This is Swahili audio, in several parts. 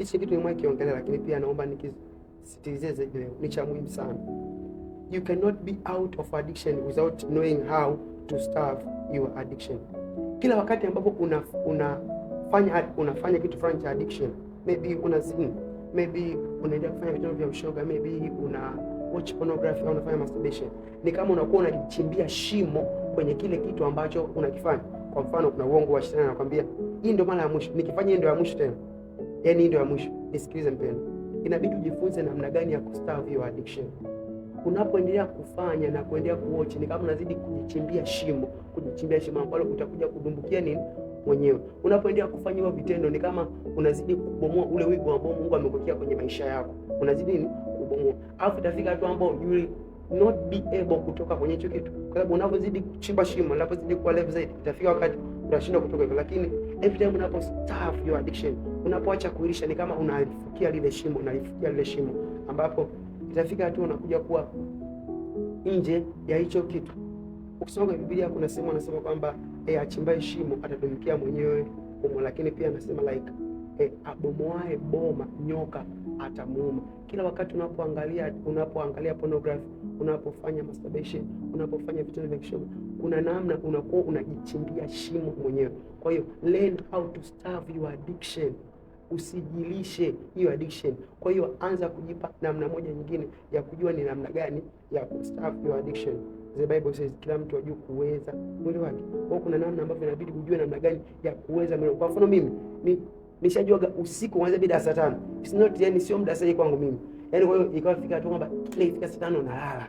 hichi kitu nimwahi kiongelea, lakini pia naomba nikisisitize zaidi leo, ni cha muhimu sana. You cannot be out of addiction without knowing how to starve your addiction. Kila wakati ambapo unafanya kitu fulani cha addiction, maybe unazini, maybe unaendelea kufanya vitendo vya ushoga, maybe una watch pornography au unafanya masturbation, ni kama unakuwa unajichimbia shimo kwenye kile kitu ambacho unakifanya. Kwa mfano, kuna uongo wa shetani anakuambia hii ndio mara ya mwisho, nikifanya hii ndio ya mwisho tena, yani hii ndio ya mwisho. Nisikilize mpendwa, inabidi ujifunze namna gani ya kustarve your addiction. Unapoendelea kufanya na kuendelea kuwatch, ni kama unazidi kujichimbia shimo ambalo utakuja kudumbukia nini mwenyewe. Unapoendelea kufanya hivyo vitendo, ni kama unazidi kubomoa ule wigo ambao Mungu amekuwekea kwenye maisha yako. Unazidi nini kubomoa, alafu itafika hatua ambao you will not be able kutoka kwenye hicho kitu, kwa sababu unapozidi kuchimba shimo, unapozidi kuwa level zaidi, itafika wakati unashindwa kutoka hivyo. Lakini every time unapo starve your addiction, unapoacha kuilisha, ni kama unalifukia lile shimo, ambapo itafika hatua unakuja kuwa nje ya hicho kitu. Ukisoma kwa Biblia kuna sehemu anasema kwamba achimbaye shimo atadumkia mwenyewe humo, lakini pia anasema like abomoae boma nyoka atamuuma. Kila wakati unapoangalia pornography, unapofanya masturbation, unapofanya vitendo vya kishoga, kuna namna unakuwa unajichimbia shimo mwenyewe. Kwa hiyo learn how to starve your addiction. Usijilishe hiyo addiction. Kwa hiyo anza kujipa namna moja nyingine ya kujua ni namna gani ya kustarve your addiction. The Bible says kila mtu ajue kuweza mwili wake. Kwa kuna namna ambavyo inabidi ujue namna gani ya kuweza mwili. Kwa mfano mimi nishajuaga usiku kuanzia bida saa 5. It's not, yani sio muda sahihi kwangu mimi. Yani kwa hiyo ikawa fika tu kwamba kile ifika saa 5 nalala.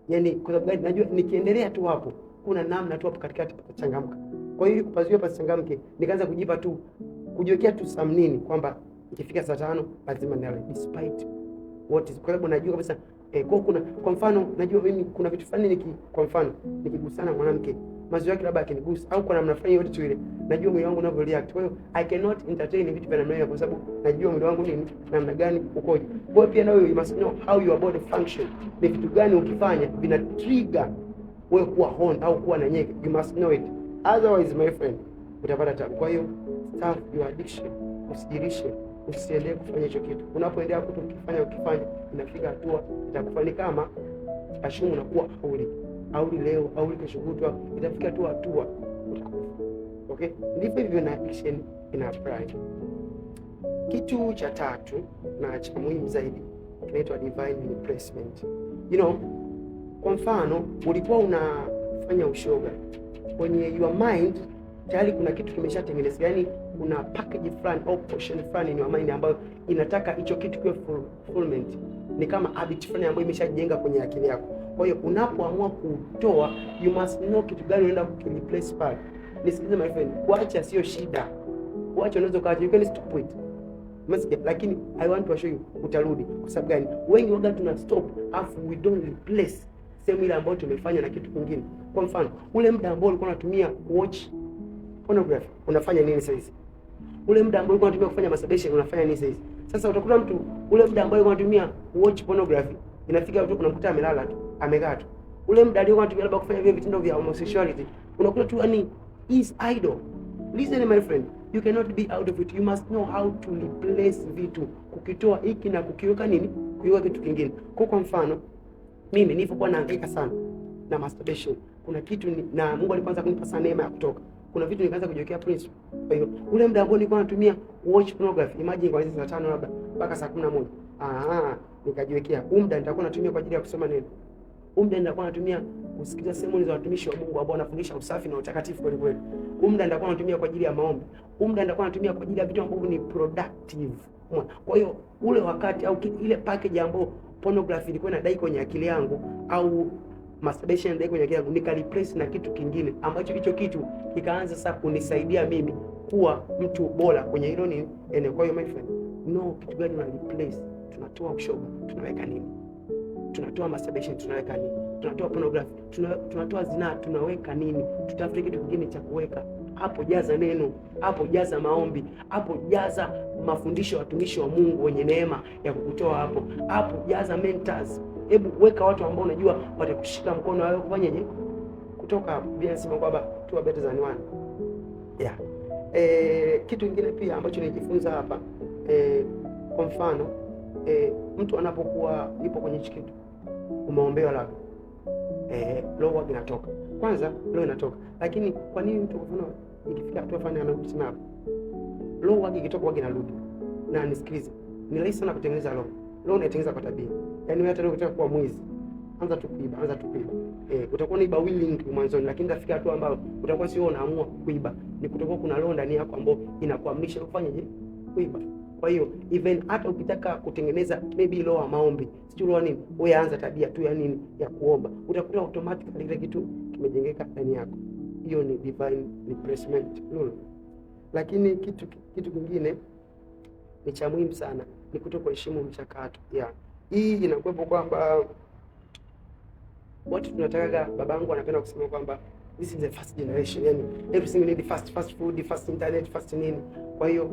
Yani kwa sababu gani? Najua nikiendelea tu hapo kuna namna tu hapo katikati patachangamka. Kwa hiyo kupazuia pasichangamke, nikaanza kujipa tu kujiwekea tu samnini kwamba ikifika saa 5 lazima nilale despite what is, kwa sababu najua kabisa kwa mfano najua mimi kuna vitu fulani kwa mfano nikigusana mwanamke mazoea yake labda akinigusa au kwa namna fulani yote tu ile, najua mwili wangu unavyo react. Kwa hiyo I cannot entertain vitu vya namna hiyo, kwa sababu najua mwili wangu ni namna gani ukoje. Kwa hiyo pia nawe you must know how your body function. Ni vitu gani ukifanya vina trigger wewe kuwa horn au kuwa na nyeke. You must know it, otherwise my friend utapata tabu. Kwa hiyo starve your addiction. Usijirishe, usiendelee kufanya hicho kitu. Unapoendelea ukifanya inafika hatua itakufanya kama ashumu unakuwa hauli leo au kesho kutwa, itafika tu hatua utakufa. Okay, ndivyo hivyo na addiction ina apply. Kitu cha tatu na cha muhimu zaidi kinaitwa divine replacement. Kwa mfano ulikuwa unafanya ushoga, kwenye your mind tayari kuna kitu kimeshatengenezwa, yani kuna package fulani au portion fulani in your mind ambayo inataka hicho kitu kiwe fulfillment. Ni kama habit fulani ambayo imeshajenga kwenye akili yako. Kwa hiyo unapoamua kutoa, you must know kitu gani unaenda kureplace pale. Nisikilize my friend, kuacha sio shida. Kuacha unaweza kuacha, you can stop it. Masikia, lakini I want to show you utarudi. Kwa sababu gani? Wengi waga tuna stop afu we don't replace sehemu ile ambayo tumefanya na kitu kingine. Kwa mfano, ule muda ambao ulikuwa unatumia watch pornography, unafanya nini sasa hivi? Ule muda ambao ulikuwa unatumia kufanya masturbation, unafanya nini sasa hivi? Sasa utakuta mtu ule muda ambao alikuwa anatumia watch pornography, inafika tu unamkuta amelala tu, amekaa tu. Ule muda alikuwa anatumia labda kufanya vile vitendo vya homosexuality, unakuta tu yani is idle. Listen my friend, you cannot be out of it. You must know how to replace vitu, kukitoa hiki na kukiweka nini, kuiweka kitu kingine. Kwa mfano mimi nilipokuwa nahangaika sana na masturbation, kuna kitu na Mungu alianza kunipa sana neema ya kutoka. Kuna vitu nikaanza kujiwekea principle. Kwa hiyo ule muda ambao nilikuwa natumia watch pornography, imagine kuanzia saa 5 labda mpaka saa 11. Nikajiwekea muda nitakuwa natumia kwa ajili ya kusoma neno. Muda nitakuwa natumia kusikiliza sermoni za watumishi wa Mungu ambao wanafundisha usafi na utakatifu kweli kweli. Muda nitakuwa natumia kwa ajili ya maombi. Muda nitakuwa natumia kwa ajili ya vitu ambavyo ni productive. Kwa hiyo ule wakati au ile package ambayo pornography ilikuwa inadai kwenye akili yangu au masturbation inadai kwenye akili yangu, nika replace na kitu kingine ambacho hicho kitu kikaanza sasa kunisaidia mimi kuwa mtu bora kwenye hilo ni eneo. Kwa hiyo my friend, no, kitu gani una replace? Tunatoa ushoga, tunaweka nini? Tunatoa masturbation, tunaweka nini? Tunatoa pornography, tunatoa zinaa, tunaweka nini? Tutafute kitu kingine cha kuweka. Hapo jaza neno, hapo jaza maombi, hapo jaza mafundisho ya watumishi wa Mungu wenye neema ya kukutoa hapo. Hapo jaza mentors. Hebu weka watu ambao unajua watakushika mkono wao kufanyaje? Kutoka hapo. Biblia inasema kwamba tu better than one. Yeah. Kitu kingine pia ambacho nilijifunza hapa Kwa mfano mtu anapokuwa yupo kwenye hichi kitu, umeombewa labda roho inatoka. Kwanza roho inatoka, lakini kwa nini mtu kwa mfano ikifika hatua fulani anarudi tena hapo? Roho ikitoka wage inarudi. Na nisikilize, ni rahisi sana kutengeneza roho. Roho unaitengeneza kwa tabia. Yaani wewe hata leo ukitaka kuwa mwizi, anza tu kuiba. Utakuwa unaiba willing mwanzoni, lakini itafika hatua ambayo utakuwa sio unaamua kuiba. Ni kutokuwa kuna roho ndani yako ambayo inakuamrisha ufanyeje? Kuiba. Kwa hiyo even hata ukitaka kutengeneza maybe roho ya maombi, sio roho nini, wewe anza tabia tu ya nini, ya kuomba. Utakuta automatically ile kitu kimejengeka ndani yako. Hiyo ni divine replacement rule. Lakini kitu kingine ni cha muhimu sana, ni kutokuheshimu mchakato. Hii inakuwepo kwamba watu tunataka, babangu anapenda kusema kwamba this is the first generation, yani everything need fast food, fast internet, fast nini. Kwa hiyo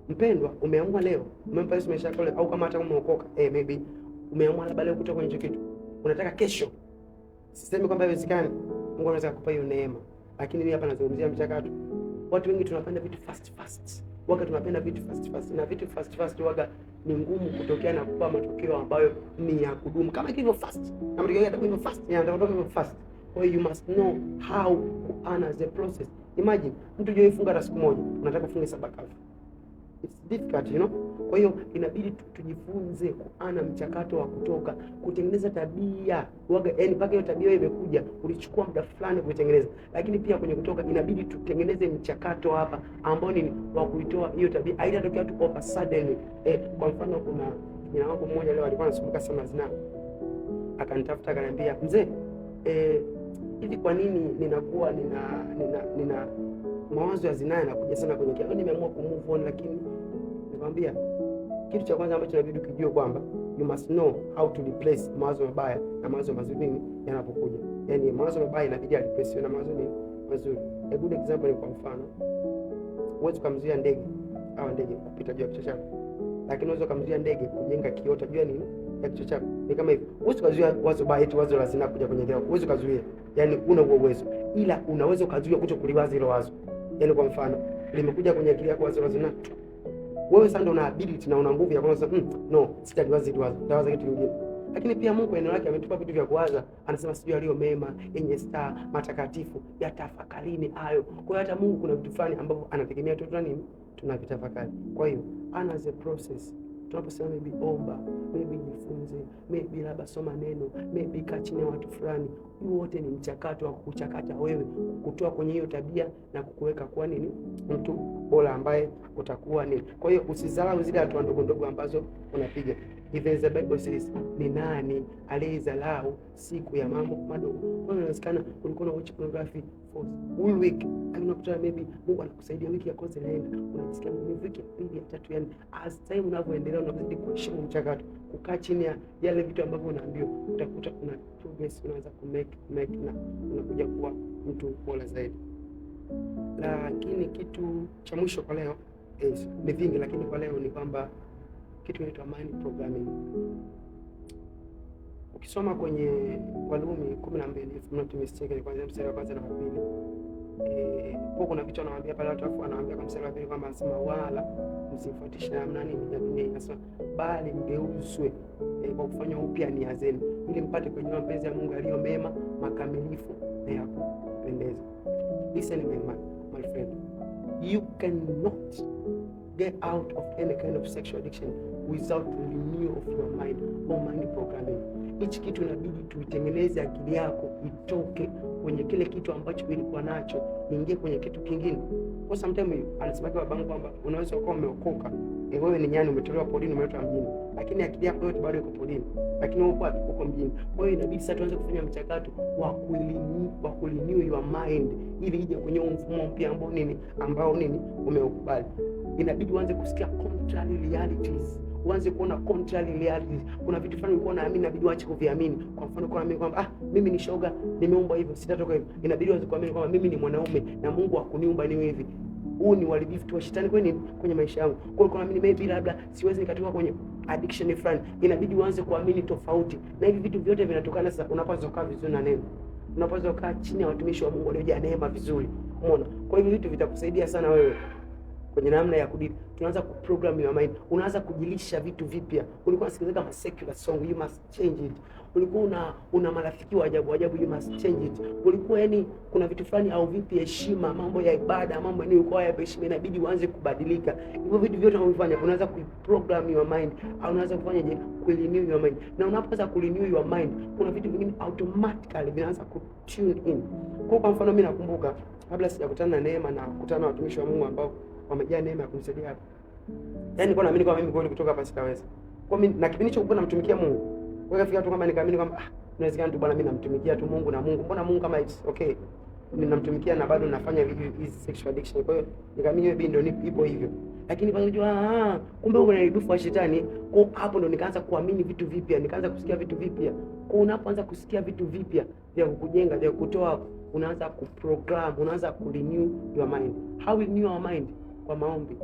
mpendwa, umeamua leo, umempa Yesu maisha yako leo, au kama hata umeokoka maybe umeamua labda leo kutoka kwenye hicho kitu, unataka kesho. Sisemi kwamba haiwezekani, Mungu anaweza kukupa hiyo neema, lakini mimi hapa nazungumzia mchakato. Watu wengi tunapenda vitu fast. Tunapenda vitu fast, na vitu fast waga ni ngumu kutokea na kupa matokeo ambayo ni ya kudumu kama hivyo fast. Na matokeo yake hivyo fast, yanatoka hivyo fast. Kwa hiyo you must know how to honor the process. Imagine mtu joifunga hata siku moja, unataka kufunga 7 kavu. It's difficult, you know. Kwa hiyo inabidi tujifunze kuana mchakato wa kutoka kutengeneza tabia. Yaani mpaka hiyo tabia imekuja, ulichukua muda fulani kuitengeneza. Lakini pia kwenye kutoka inabidi tutengeneze mchakato hapa ambao ni wa kuitoa hiyo tabia. Haitatokea tu over sudden. Kwa mfano kuna jina wangu mmoja leo alikuwa anasumbuka sana zina. Akanitafuta akaniambia, "Mzee, hivi kwa nini ninakuwa nina mawazo ya zinaa yanakuja sana kwenye kichwa? Nimeamua ku move on." Lakini nikwambia kitu cha kwanza ambacho inabidi ukijue kwamba you must know how to replace mawazo mabaya na mawazo mazuri yanapokuja. Yaani mawazo mabaya inabidi replace na mawazo mazuri. A good example ni kwa mfano, uwezo kumzuia ndege kupita juu ya kichwa chako, lakini uwezo kumzuia ndege kujenga kiota juu ya nini, ya kichwa chako. Ni kama hivyo, uwezo kuzuia wazo baya eti wazo la zinaa kuja kwenye kichwa, uwezo kuzuia, yaani una uwezo, ila unaweza kuzuia kuto kuliwaza hilo wazo. Yaani kwa mfano limekuja kwenye akili yako wazo la zinaa, wewe sasa ndio una ability na una nguvu ya kwanza no, sitaliwaza hilo wazo, tawaza kitu kingine. Lakini pia Mungu eneo lake ametupa vitu vya kuwaza, anasema sijui aliyo mema, yenye staa, matakatifu, yatafakarini hayo. Kwa hiyo hata Mungu kuna vitu fulani ambavyo anategemea tu tunavitafakari. Kwa hiyo ana the process. Tunaposema maybe omba, maybe jifunze, maybe labda soma neno, maybe kaa chini ya watu fulani, hiyo wote ni mchakato wa kukuchakata wewe, kukutoa kwenye hiyo tabia na kukuweka kuwa nini, mtu bora ambaye utakuwa nini. Kwa hiyo usidharau zile hatua ndogo ambazo unapiga. Even the Bible says, ni nani aliyedharau siku ya mambo madogo? Kwa hiyo inawezekana ulikuwa na watch pornography for whole week, unakuta maybe Mungu anakusaidia wiki ya kwanza inaenda, unajisikia wiki ya pili ya tatu, yani as time unavyoendelea unazidi kuheshimu mchakato, kukaa chini ya yale vitu ambavyo unaambiwa, utakuta kuna progress unaanza make na unakuja kuwa mtu bora zaidi. Lakini kitu cha mwisho kwa leo ni vingi, lakini kwa leo ni kwamba kitu kinaitwa mind programming. Ukisoma kwenye Warumi 12, if not mistaken, kwanza mstari wa kwanza na wa pili, kwa kuna vitu anawaambia pale watu, afu anawaambia kwa mstari wa pili kwamba anasema wala msifuatishe namna nini ya dunia, anasema bali mgeuzwe kwa kufanywa upya nia zenu, ili mpate kujua mapenzi ya Mungu aliyo mema, makamilifu na ya kupendeza. Listen my friend, you cannot get out of any kind of sexual addiction without renewal of your mind or mind programming. Hichi kitu inabidi tuitengeneze akili yako itoke kwenye kile kitu ambacho ilikuwa nacho, ingie kwenye kitu kingine. Kwa sometimes anasema kwa babangu kwamba unaweza kuwa umeokoka, wewe ni nyani, umetolewa polini, umeletwa mjini, lakini akili yako yote bado iko polini, lakini uko mjini. Kwa hiyo inabidi sasa tuanze kufanya mchakato wa kurenew your mind ili ije kwenye mfumo mpya ambao umeukubali. Inabidi uanze kusikia contrary realities, uanze kuona contrary realities. Kuna vitu fulani ulikuwa unaamini, inabidi uache kuviamini. Kwa mfano kwa mimi kwamba mimi ni shoga, nimeumbwa hivyo, sitatoka hivyo. Inabidi uanze kuamini kwamba mimi ni mwanaume na Mungu hakuniumba niwe hivi. Huu ni uharibifu tu wa shetani kwenye maisha yangu. Kwa hiyo mimi maybe labda siwezi nikatoka kwenye addiction fulani. Inabidi uanze kuamini tofauti. Na hivi vitu vyote vinatokana sasa unapaswa kukaa vizuri na neno. Unapaswa kukaa chini ya watumishi wa Mungu waliojaa neema vizuri. Umeona? Kwa hivyo vitu vitakusaidia sana wewe kwenye namna ya kudili. Tunaanza kuprogram your mind. Unaanza kujilisha vitu vipya. Ulikuwa unasikiliza kama secular song, you must change it. Ulikuwa una marafiki wa ajabu, you must change it. Ulikuwa yani kuna vitu fulani au vipi, heshima, mambo ya ibada, mambo yenyewe ulikuwa ya heshima, inabidi uanze kubadilika. Hivyo vitu vyote unavyofanya unaanza kuprogram your mind, au unaanza kufanyaje, kurenew your mind. Na unapoanza kurenew your mind, kuna vitu vingine automatically vinaanza kutune in. Kwa mfano mimi nakumbuka kabla sijakutana na Neema na kukutana na watumishi wa Mungu ambao wamejaa neema ya kunisaidia hapa. Yaani nilikuwa naamini kwa mimi kweli kutoka hapa sitaweza. Kwa mimi na kipindi hicho nilikuwa namtumikia Mungu. Kwa hiyo fika tu kama nikaamini kwamba inawezekana tu bwana mimi namtumikia tu Mungu na Mungu. Mbona Mungu kama it's okay. Ninamtumikia na bado nafanya hizi sexual addiction. Kwa hiyo nikaamini maybe ndio ipo hivyo. Lakini baada kujua kumbe uko na idufu wa shetani, kwa hapo ndo nikaanza kuamini vitu vipya, nikaanza kusikia vitu vipya. Kwa unapoanza kusikia vitu vipya vya kukujenga, vya kutoa, unaanza kuprogram, unaanza kurenew your mind. How we renew your mind? Kwa maombi.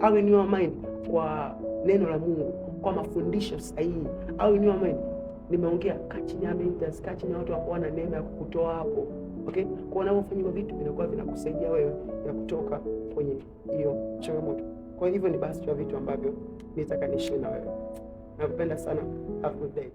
How we renew your mind? Kwa neno la Mungu, kwa mafundisho sahihi. How we renew your mind? Nimeongea kachini ya mentors, kachini ya watu ambao wana neema ya kukutoa hapo. Okay? Kwa unapofanya vitu vinakuwa vinakusaidia wewe ya kutoka kwenye hiyo changamoto. Kwa hivyo ni basi ya vitu ambavyo nitaka nishare na wewe. Nakupenda sana. Have a good day.